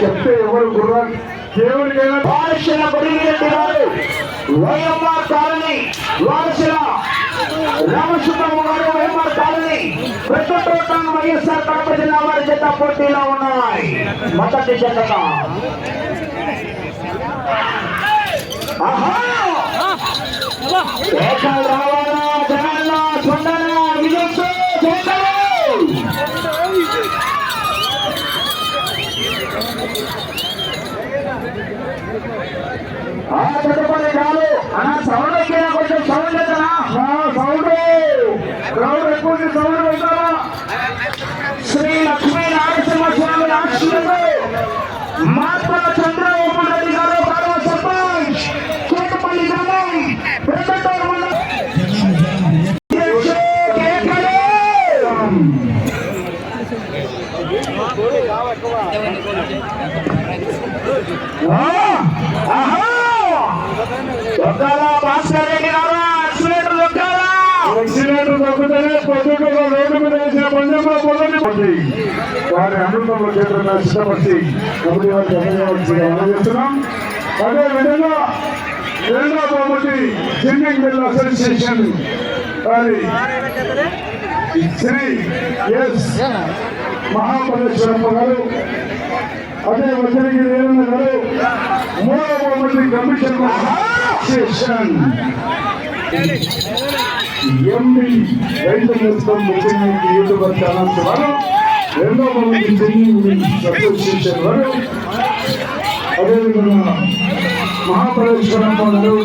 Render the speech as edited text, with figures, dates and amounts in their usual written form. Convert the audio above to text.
చెప్తే ఎవరు గుర్రం దేవుడికైనా వారసుల బడిరెడ్డి గారు వైఎంఆర్ కాలనీ వారసుల రామసుబ్బమ్మ గారు వైఎంఆర్ కాలనీ పెద్దతోట వైఎస్ఆర్ కడప జిల్లా వారి జత పోటీలో ఉన్నాయి. మొదటి జత రావాలా జగన్న సొండన విజయ్ తదుపరి చాలు అన్న సౌండ్ ఎక్కినా కొంచెం సౌండ్ ఎక్కనా సౌండ్ క్రౌడ్ ఎక్కువ సౌండ్ పెట్టాలా. శ్రీ లక్ష్మీ నారసింహ స్వామి ఆశీస్సులతో మాత్మల చంద్ర రెడ్డి గారు గౌరవ సర్పంచ్ కోటపల్లి గ్రామం పెద్దటూరు మండలం భాస్కర్ రెడ్డి గారు యాక్సిలేటర్ దొక్కుతేనే పొద్దుట రోడ్డు మీద వేసిన పంజాబ్ పొందండి వారి అమృతంలో చేతులను ఇష్టపడి కబడ్డీ వారికి అందజేస్తున్నాం. అదే విధంగా రెండో బహుమతి జిమ్మింగ్ బిల్ అసోసియేషన్ వారి శ్రీ ఎస్ మహాపరేశ్వరమ్మ గారు, అదే వజ్రగిరి వీరన్న గారు, మూడో బహుమతి కమిషన్ అసోసియేషన్ ఎంబీ రైతు మొత్తం ముఖ్యంగా యూట్యూబర్ ఛానల్స్ వారు, రెండో బహుమతి జిమ్మింగ్ అసోసియేషన్ వారు, అదేవిధంగా మహాపరేశ్వరమ్మ గారు,